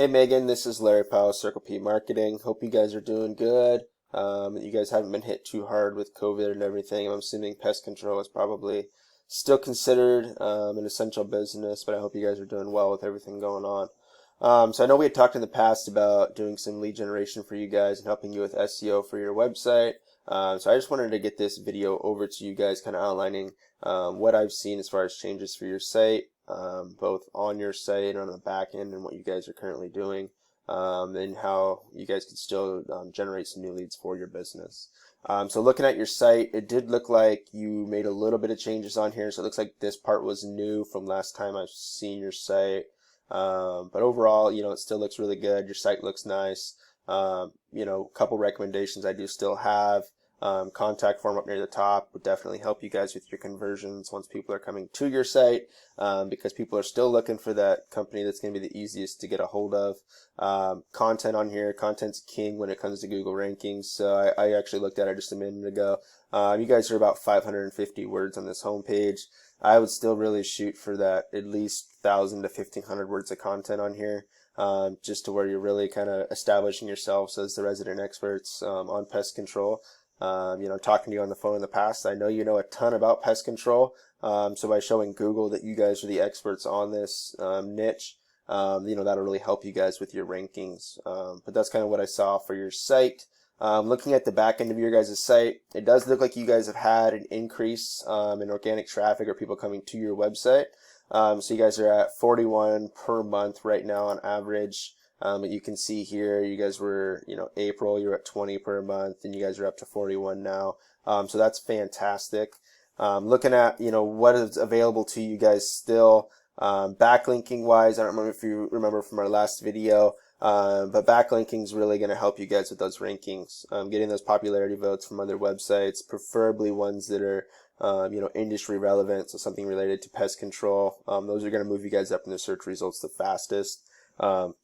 Hey Megan, this is Larry Powell, Circle P Marketing. Hope you guys are doing good. You guys haven't been hit too hard with COVID and everything. I'm assuming pest control is probably still considered an essential business, but I hope you guys are doing well with everything going on. So I know we had talked in the past about doing some lead generation for you guys and helping you with SEO for your website. So I just wanted to get this video over to you guys, kind of outlining what I've seen as far as changes for your site, both on your site and on the back end, and what you guys are currently doing, and how you guys can still generate some new leads for your business. So looking at your site, it did look like you made a little bit of changes on here. So it looks like this part was new from last time I've seen your site. But overall, it still looks really good. Your site looks nice. A couple recommendations I do still have. Contact form up near the top would definitely help you guys with your conversions once people are coming to your site, because people are still looking for that company that's going to be the easiest to get a hold of. Content on here, content's king when it comes to Google rankings. So I actually looked at it just a minute ago. You guys are about 550 words on this homepage. I would still really shoot for that at least 1,000 to 1,500 words of content on here. Just to where you're really kind of establishing yourselves as the resident experts on pest control. Talking to you on the phone in the past, I know you know a ton about pest control. So by showing Google that you guys are the experts on this niche, that'll really help you guys with your rankings. But that's kind of what I saw for your site. Looking at the back end of your guys' site, it does look like you guys have had an increase in organic traffic or people coming to your website. So you guys are at 41 per month right now on average. You can see here, you guys were, April, you're at 20 per month, and you guys are up to 41 now. So that's fantastic. Looking at, what is available to you guys still, backlinking wise, I don't remember if you remember from our last video, but backlinking is really going to help you guys with those rankings, getting those popularity votes from other websites, preferably ones that are, industry relevant, so something related to pest control. Those are going to move you guys up in the search results the fastest.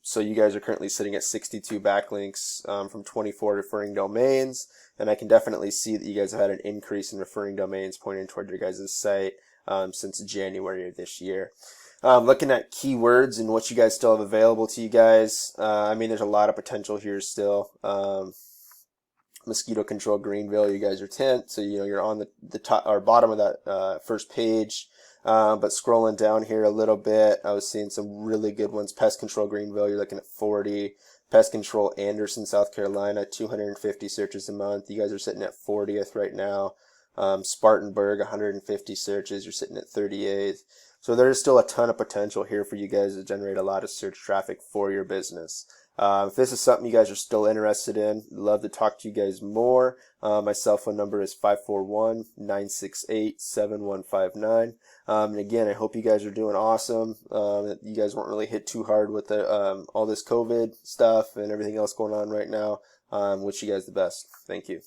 So you guys are currently sitting at 62 backlinks from 24 referring domains, and I can definitely see that you guys have had an increase in referring domains pointing toward your guys' site since January of this year. Looking at keywords and what you guys still have available to you guys, there's a lot of potential here still. Mosquito control Greenville, you guys are 10th, so you're on the top or bottom of that first page. But scrolling down here a little bit, I was seeing some really good ones. Pest control Greenville, you're looking at 40. Pest control Anderson, South Carolina, 250 searches a month. You guys are sitting at 40th right now. Spartanburg, 150 searches. You're sitting at 38th. So there's still a ton of potential here for you guys to generate a lot of search traffic for your business. If this is something you guys are still interested in, love to talk to you guys more. My cell phone number is 541-968-7159. And again, I hope you guys are doing awesome. You guys weren't really hit too hard with all this COVID stuff and everything else going on right now. Wish you guys the best. Thank you.